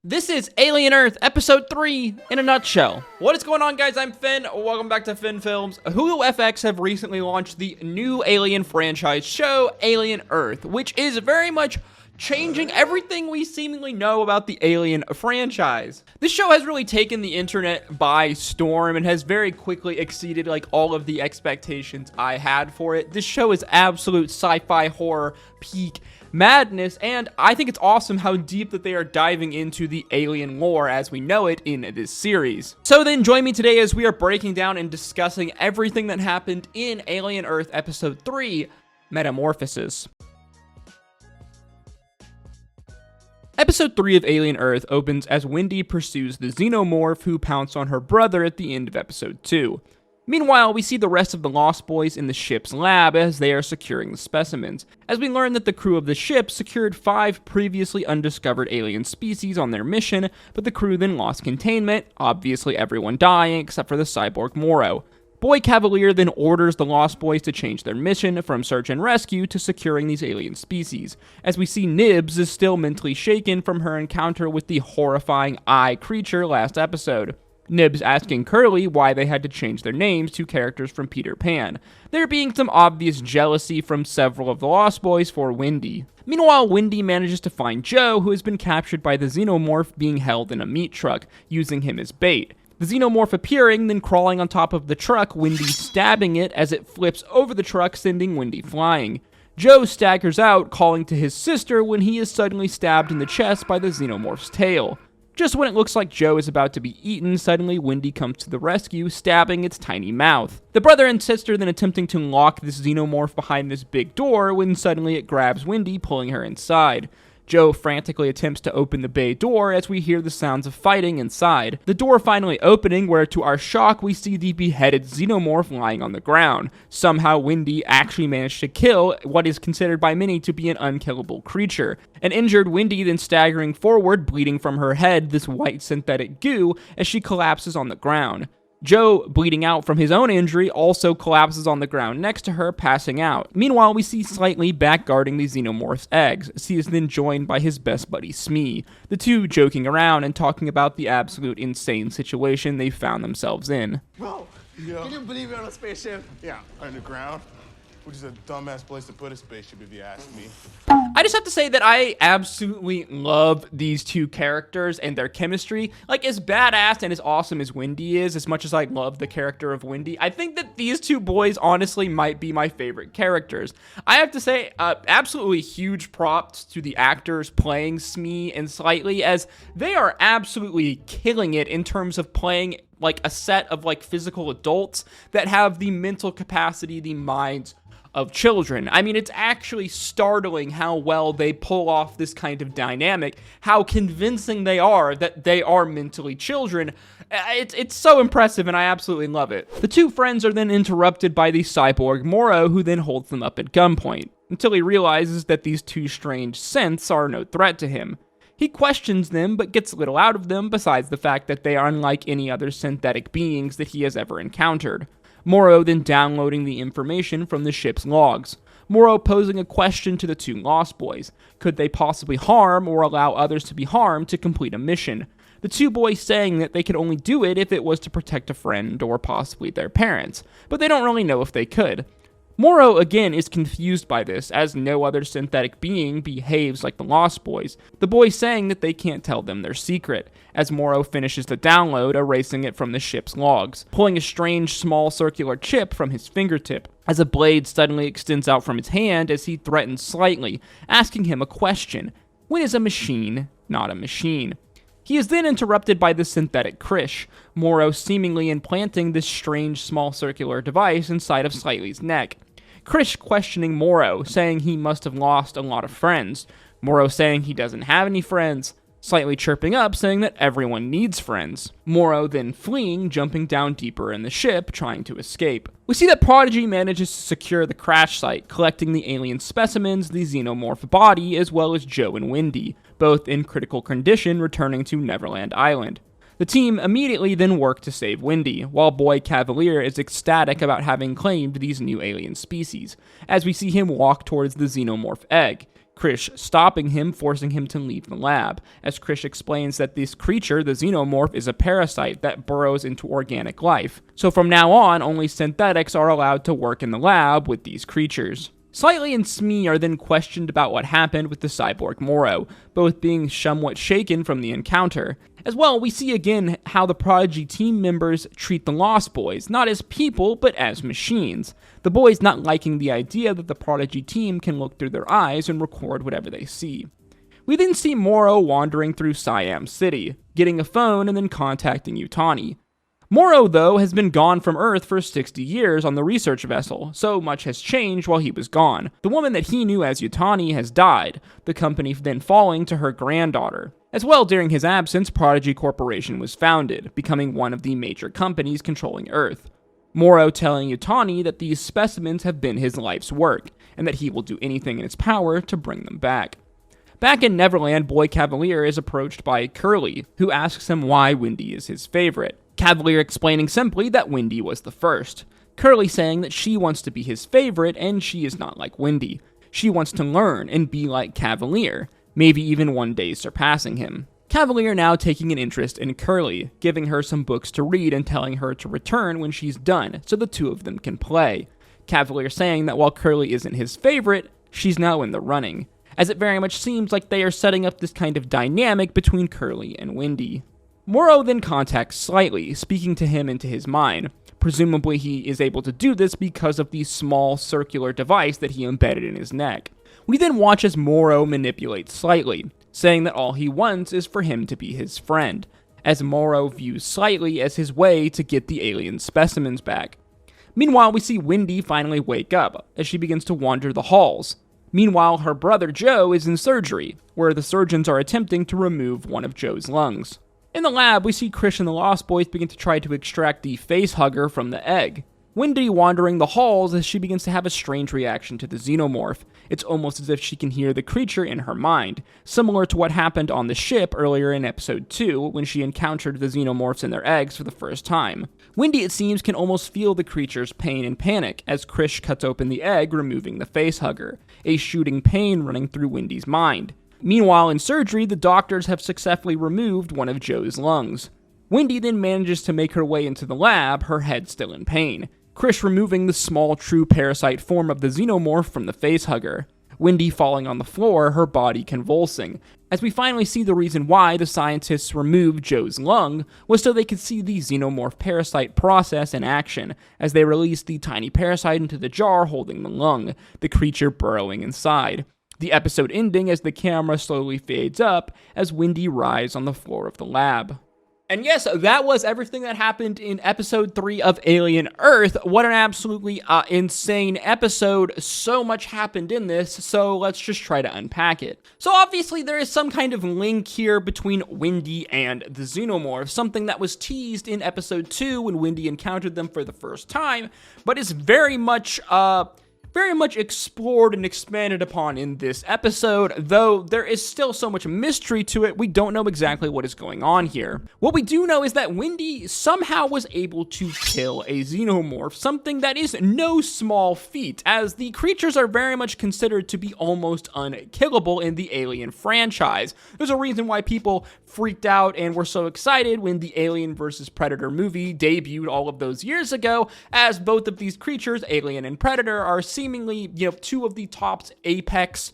This is Alien Earth, Episode 3, in a nutshell. What is going on, guys? I'm Finn. Welcome back to Finn Films. Hulu FX have recently launched the new Alien franchise show, Alien Earth, which is very much changing everything we seemingly know about the Alien franchise. This show has really taken the internet by storm and has very quickly exceeded all of the expectations I had for it. This show is absolute sci-fi horror peak madness, and I think it's awesome how deep that they are diving into the alien lore as we know it in this series. So then join me today as we are breaking down and discussing everything that happened in Alien Earth Episode 3, Metamorphosis. Episode 3 of Alien Earth opens as Wendy pursues the xenomorph who pounced on her brother at the end of Episode 2. Meanwhile, we see the rest of the Lost Boys in the ship's lab as they are securing the specimens, as we learn that the crew of the ship secured 5 previously undiscovered alien species on their mission, but the crew then lost containment, obviously everyone dying except for the cyborg Morrow. Boy Cavalier then orders the Lost Boys to change their mission from search and rescue to securing these alien species, as we see Nibs is still mentally shaken from her encounter with the horrifying eye creature last episode. Nibs asking Curly why they had to change their names to characters from Peter Pan, there being some obvious jealousy from several of the Lost Boys for Wendy. Meanwhile, Wendy manages to find Joe, who has been captured by the xenomorph being held in a meat truck, using him as bait. The xenomorph appearing, then crawling on top of the truck, Wendy stabbing it as it flips over the truck, sending Wendy flying. Joe staggers out, calling to his sister when he is suddenly stabbed in the chest by the xenomorph's tail. Just when it looks like Joe is about to be eaten, suddenly Wendy comes to the rescue, stabbing its tiny mouth. The brother and sister then attempting to lock this xenomorph behind this big door when suddenly it grabs Wendy, pulling her inside. Joe frantically attempts to open the bay door as we hear the sounds of fighting inside. The door finally opening, where to our shock we see the beheaded xenomorph lying on the ground. Somehow Wendy actually managed to kill what is considered by many to be an unkillable creature. An injured Wendy then staggering forward, bleeding from her head this white synthetic goo as she collapses on the ground. Joe, bleeding out from his own injury, also collapses on the ground next to her, passing out. Meanwhile, we see Slightly back guarding the xenomorph's eggs. He is then joined by his best buddy Smee, the two joking around and talking about the absolute insane situation they found themselves in. Bro, can you believe you're on a spaceship? Yeah, underground. Which is a dumbass place to put a spaceship if you ask me. I just have to say that I absolutely love these two characters and their chemistry. As badass and as awesome as Wendy is, as much as I love the character of Wendy, I think that these two boys honestly might be my favorite characters. I have to say, absolutely huge props to the actors playing Smee and Slightly, as they are absolutely killing it in terms of playing a set of physical adults that have the mental capacity, the minds of children. I mean, it's actually startling how well they pull off this kind of dynamic, how convincing they are that they are mentally children. It's so impressive, and I absolutely love it. The two friends are then interrupted by the cyborg Morrow, who then holds them up at gunpoint, until he realizes that these two strange synths are no threat to him. He questions them, but gets little out of them besides the fact that they are unlike any other synthetic beings that he has ever encountered. Morrow then downloading the information from the ship's logs. Morrow posing a question to the two Lost Boys. Could they possibly harm or allow others to be harmed to complete a mission? The two boys saying that they could only do it if it was to protect a friend or possibly their parents, but they don't really know if they could. Morrow again is confused by this, as no other synthetic being behaves like the Lost Boys, the boys saying that they can't tell them their secret, as Morrow finishes the download, erasing it from the ship's logs, pulling a strange small circular chip from his fingertip, as a blade suddenly extends out from his hand as he threatens Slightly, asking him a question: when is a machine not a machine? He is then interrupted by the synthetic Krish, Morrow seemingly implanting this strange small circular device inside of Slightly's neck. Krish questioning Morrow, saying he must have lost a lot of friends. Morrow saying he doesn't have any friends. Slightly chirping up, saying that everyone needs friends. Morrow then fleeing, jumping down deeper in the ship, trying to escape. We see that Prodigy manages to secure the crash site, collecting the alien specimens, the xenomorph body, as well as Joe and Wendy, both in critical condition returning to Neverland Island. The team immediately then work to save Wendy, while Boy Cavalier is ecstatic about having claimed these new alien species, as we see him walk towards the xenomorph egg, Krish stopping him, forcing him to leave the lab, as Krish explains that this creature, the xenomorph, is a parasite that burrows into organic life. So from now on, only synthetics are allowed to work in the lab with these creatures. Slightly and Smee are then questioned about what happened with the cyborg Morrow, both being somewhat shaken from the encounter. As well, we see again how the Prodigy team members treat the Lost Boys, not as people, but as machines. The boys not liking the idea that the Prodigy team can look through their eyes and record whatever they see. We then see Morrow wandering through Siam City, getting a phone and then contacting Yutani. Morrow, though, has been gone from Earth for 60 years on the research vessel, so much has changed while he was gone. The woman that he knew as Yutani has died, the company then falling to her granddaughter. As well, during his absence, Prodigy Corporation was founded, becoming one of the major companies controlling Earth. Morrow telling Yutani that these specimens have been his life's work, and that he will do anything in his power to bring them back. Back in Neverland, Boy Cavalier is approached by Curly, who asks him why Wendy is his favorite. Cavalier explaining simply that Wendy was the first. Curly saying that she wants to be his favorite and she is not like Wendy. She wants to learn and be like Cavalier, maybe even one day surpassing him. Cavalier now taking an interest in Curly, giving her some books to read and telling her to return when she's done so the two of them can play. Cavalier saying that while Curly isn't his favorite, she's now in the running, as it very much seems like they are setting up this kind of dynamic between Curly and Wendy. Morrow then contacts Slightly, speaking to him into his mind. Presumably he is able to do this because of the small circular device that he embedded in his neck. We then watch as Morrow manipulates Slightly, saying that all he wants is for him to be his friend, as Morrow views Slightly as his way to get the alien specimens back. Meanwhile, we see Wendy finally wake up, as she begins to wander the halls. Meanwhile, her brother Joe is in surgery, where the surgeons are attempting to remove one of Joe's lungs. In the lab, we see Krish and the Lost Boys begin to try to extract the face hugger from the egg. Wendy wandering the halls as she begins to have a strange reaction to the xenomorph. It's almost as if she can hear the creature in her mind, similar to what happened on the ship earlier in episode 2 when she encountered the xenomorphs in their eggs for the first time. Wendy, it seems, can almost feel the creature's pain and panic as Krish cuts open the egg, removing the face hugger, a shooting pain running through Wendy's mind. Meanwhile, in surgery, the doctors have successfully removed one of Joe's lungs. Wendy then manages to make her way into the lab, her head still in pain. Krish removing the small true parasite form of the xenomorph from the facehugger. Wendy falling on the floor, her body convulsing. As we finally see the reason why the scientists removed Joe's lung was so they could see the xenomorph parasite process in action, as they released the tiny parasite into the jar holding the lung, the creature burrowing inside. The episode ending as the camera slowly fades up as Wendy writhes on the floor of the lab. And yes, that was everything that happened in episode 3 of Alien Earth. What an absolutely insane episode. So much happened in this, so let's just try to unpack it. So obviously there is some kind of link here between Wendy and the xenomorph, something that was teased in episode 2 when Wendy encountered them for the first time, but is very much explored and expanded upon in this episode, though there is still so much mystery to it, we don't know exactly what is going on here. What we do know is that Wendy somehow was able to kill a xenomorph, something that is no small feat, as the creatures are very much considered to be almost unkillable in the Alien franchise. There's a reason why people freaked out and were so excited when the Alien vs. Predator movie debuted all of those years ago, as both of these creatures, Alien and Predator, are seemingly, two of the top apex,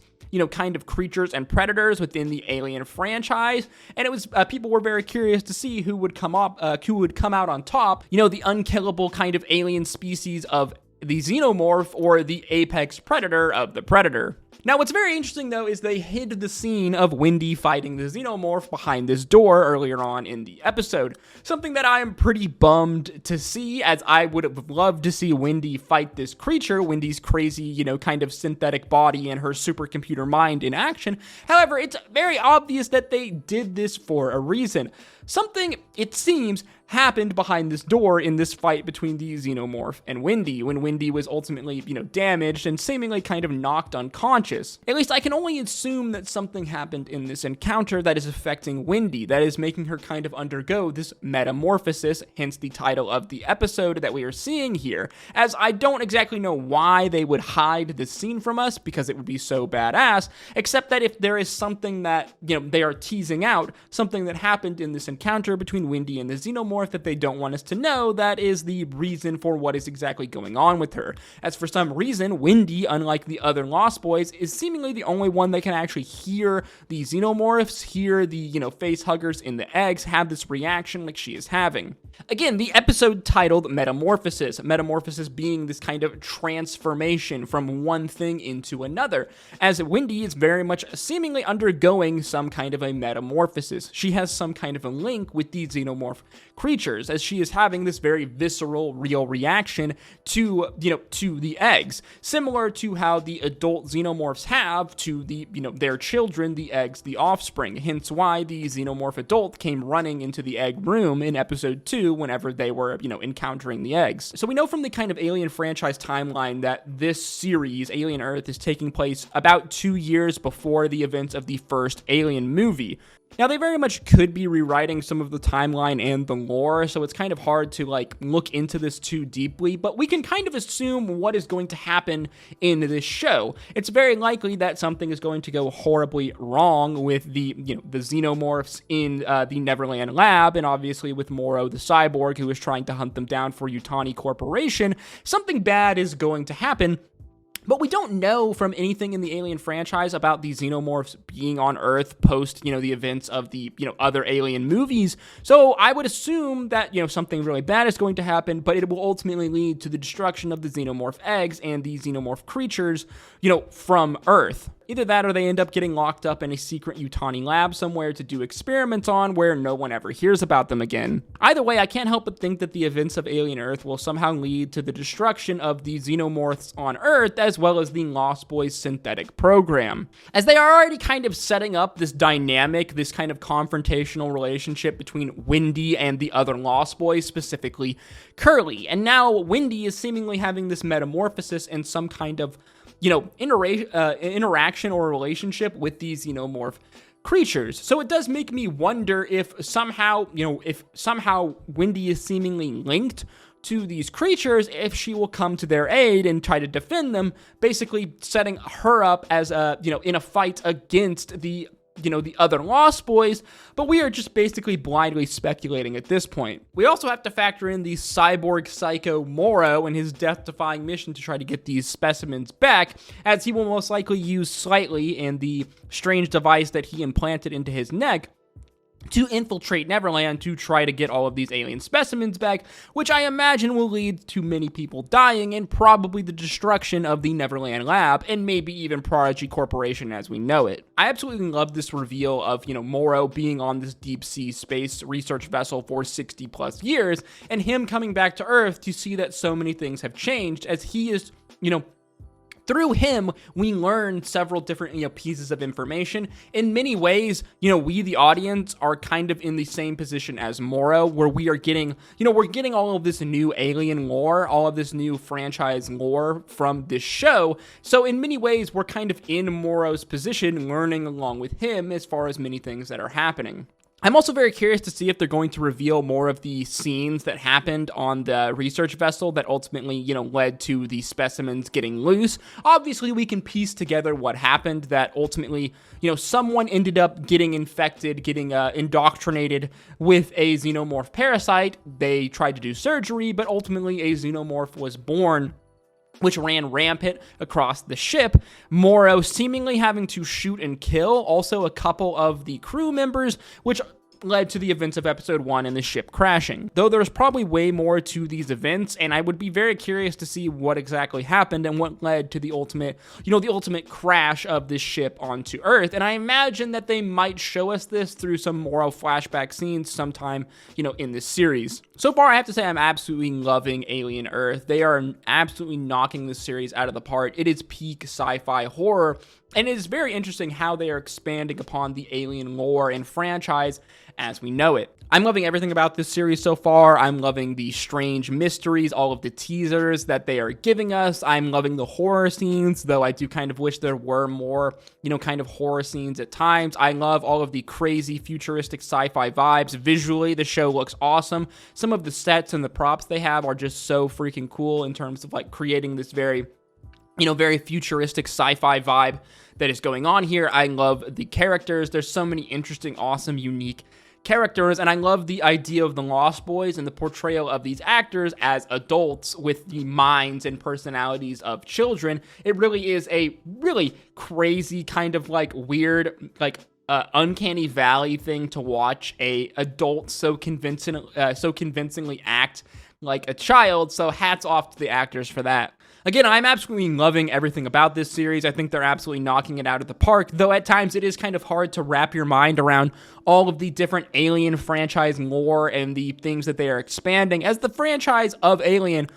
kind of creatures and predators within the Alien franchise. And it was, people were very curious to see who would come out on top, the unkillable kind of alien species of the xenomorph or the apex predator of the Predator. Now, what's very interesting, though, is they hid the scene of Wendy fighting the xenomorph behind this door earlier on in the episode. Something that I am pretty bummed to see, as I would have loved to see Wendy fight this creature, Wendy's crazy, kind of synthetic body and her supercomputer mind in action. However, it's very obvious that they did this for a reason. Something, it seems, happened behind this door in this fight between the xenomorph and Wendy, when Wendy was ultimately, damaged and seemingly kind of knocked unconscious unconscious. At least I can only assume that something happened in this encounter that is affecting Wendy, that is making her kind of undergo this metamorphosis, hence the title of the episode that we are seeing here, as I don't exactly know why they would hide this scene from us, because it would be so badass, except that if there is something that, they are teasing out, something that happened in this encounter between Wendy and the xenomorph that they don't want us to know, that is the reason for what is exactly going on with her. As for some reason, Wendy, unlike the other Lost Boys, is seemingly the only one that can actually hear the xenomorphs, hear the, face huggers in the eggs, have this reaction like she is having. Again, the episode titled Metamorphosis. Metamorphosis being this kind of transformation from one thing into another, as Wendy is very much seemingly undergoing some kind of a metamorphosis. She has some kind of a link with these xenomorph creatures, as she is having this very visceral, real reaction to, to the eggs, similar to how the adult xenomorphs have to the, their children, the eggs, the offspring. Hence why the xenomorph adult came running into the egg room in episode 2 whenever they were, encountering the eggs. So we know from the kind of Alien franchise timeline that this series, Alien Earth, is taking place about 2 years before the events of the first Alien movie. Now, they very much could be rewriting some of the timeline and the lore, so it's kind of hard to, look into this too deeply, but we can kind of assume what is going to happen in this show. It's very likely that something is going to go horribly wrong with the, the xenomorphs in the Neverland lab, and obviously with Morrow the cyborg, who is trying to hunt them down for Yutani Corporation. Something bad is going to happen. But we don't know from anything in the Alien franchise about the xenomorphs being on Earth post, the events of the, other Alien movies. So I would assume that, something really bad is going to happen, but it will ultimately lead to the destruction of the xenomorph eggs and the xenomorph creatures, from Earth. Either that or they end up getting locked up in a secret Yutani lab somewhere to do experiments on where no one ever hears about them again. Either way, I can't help but think that the events of Alien Earth will somehow lead to the destruction of the xenomorphs on Earth, as well as the Lost Boys synthetic program. As they are already kind of setting up this dynamic, this kind of confrontational relationship between Wendy and the other Lost Boys, specifically Curly. And now Wendy is seemingly having this metamorphosis and some kind of interaction or relationship with these xenomorph creatures. So it does make me wonder if somehow Wendy is seemingly linked to these creatures, if she will come to their aid and try to defend them, basically setting her up as in a fight against the other Lost Boys, but we are just basically blindly speculating at this point. We also have to factor in the cyborg psycho Morrow and his death-defying mission to try to get these specimens back, as he will most likely use Slightly and the strange device that he implanted into his neck to infiltrate Neverland to try to get all of these alien specimens back, which I imagine will lead to many people dying and probably the destruction of the Neverland lab and maybe even Prodigy Corporation as we know it. I absolutely love this reveal of, Morrow being on this deep sea space research vessel for 60 plus years and him coming back to Earth to see that so many things have changed, as he is, through him, we learn several different, pieces of information. In many ways, we, the audience, are kind of in the same position as Morrow, where we are getting, we're getting all of this new alien lore, all of this new franchise lore from this show. So in many ways, we're kind of in Morrow's position, learning along with him as far as many things that are happening. I'm also very curious to see if they're going to reveal more of the scenes that happened on the research vessel that ultimately, led to the specimens getting loose. Obviously, we can piece together what happened, that ultimately, someone ended up getting infected, getting indoctrinated with a xenomorph parasite. They tried to do surgery, but ultimately a xenomorph was born, which ran rampant across the ship, Morrow seemingly having to shoot and kill also a couple of the crew members, which led to the events of episode 1 and the ship crashing. Though there's probably way more to these events, and I would be very curious to see what exactly happened and what led to the ultimate, the ultimate crash of this ship onto Earth. And I imagine that they might show us this through some Morrow flashback scenes sometime, in this series. So far, I have to say I'm absolutely loving Alien Earth. They are absolutely knocking this series out of the park. It is peak sci-fi horror, And it is very interesting how they are expanding upon the Alien lore and franchise as we know it. I'm loving everything about this series so far. I'm loving the strange mysteries, all of the teasers that they are giving us. I'm loving the horror scenes, though I do kind of wish there were more, kind of horror scenes at times. I love all of the crazy futuristic sci-fi vibes. Visually, the show looks awesome. Some of the sets and the props they have are just so freaking cool in terms of like creating this very futuristic sci-fi vibe that is going on here. I love the characters. There's so many interesting, awesome, unique characters, and I love the idea of the Lost Boys and the portrayal of these actors as adults with the minds and personalities of children. It really is a really crazy kind of like weird, like uncanny valley thing to watch a adult so convincingly act like a child. So hats off to the actors for that. Again, I'm absolutely loving everything about this series. I think they're absolutely knocking it out of the park, though at times it is kind of hard to wrap your mind around all of the different Alien franchise lore and the things that they are expanding, as the franchise of Alien,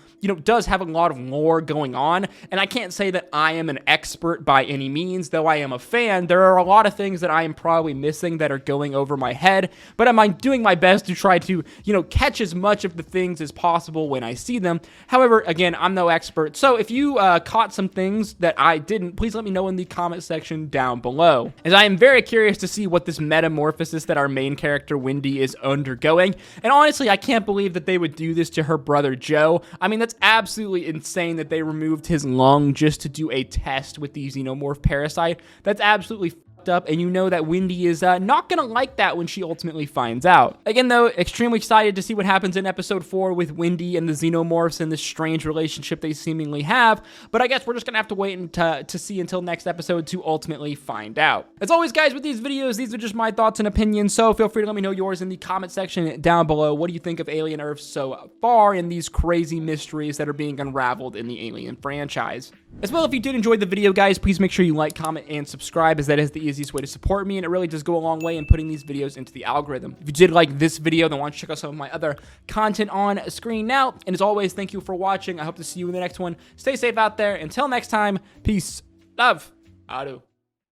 does have a lot of lore going on, and I can't say that I am an expert by any means, though I am a fan. There are a lot of things that I am probably missing that are going over my head, but I'm doing my best to try to, catch as much of the things as possible when I see them. However, again, I'm no expert, so if you caught some things that I didn't, please let me know in the comment section down below, as I am very curious to see what this metamorphosis that our main character Wendy is undergoing. And honestly, I can't believe that they would do this to her brother Joe. I mean, that's absolutely insane that they removed his lung just to do a test with the xenomorph parasite. That's absolutely up, and that Wendy is not gonna like that when she ultimately finds out. Again, though, extremely excited to see what happens in episode 4 with Wendy and the xenomorphs and this strange relationship they seemingly have, but I guess we're just gonna have to wait to see until next episode to ultimately find out. As always, guys, with these videos, these are just my thoughts and opinions, so feel free to let me know yours in the comment section down below. What do you think of Alien Earth so far and these crazy mysteries that are being unraveled in the Alien franchise? As well, if you did enjoy the video, guys, please make sure you like, comment, and subscribe, as that is the easiest way to support me, and it really does go a long way in putting these videos into the algorithm. If you did like this video, then why don't you check out some of my other content on screen now. And as always, thank you for watching. I hope to see you in the next one. Stay safe out there. Until next time, peace, love, adu.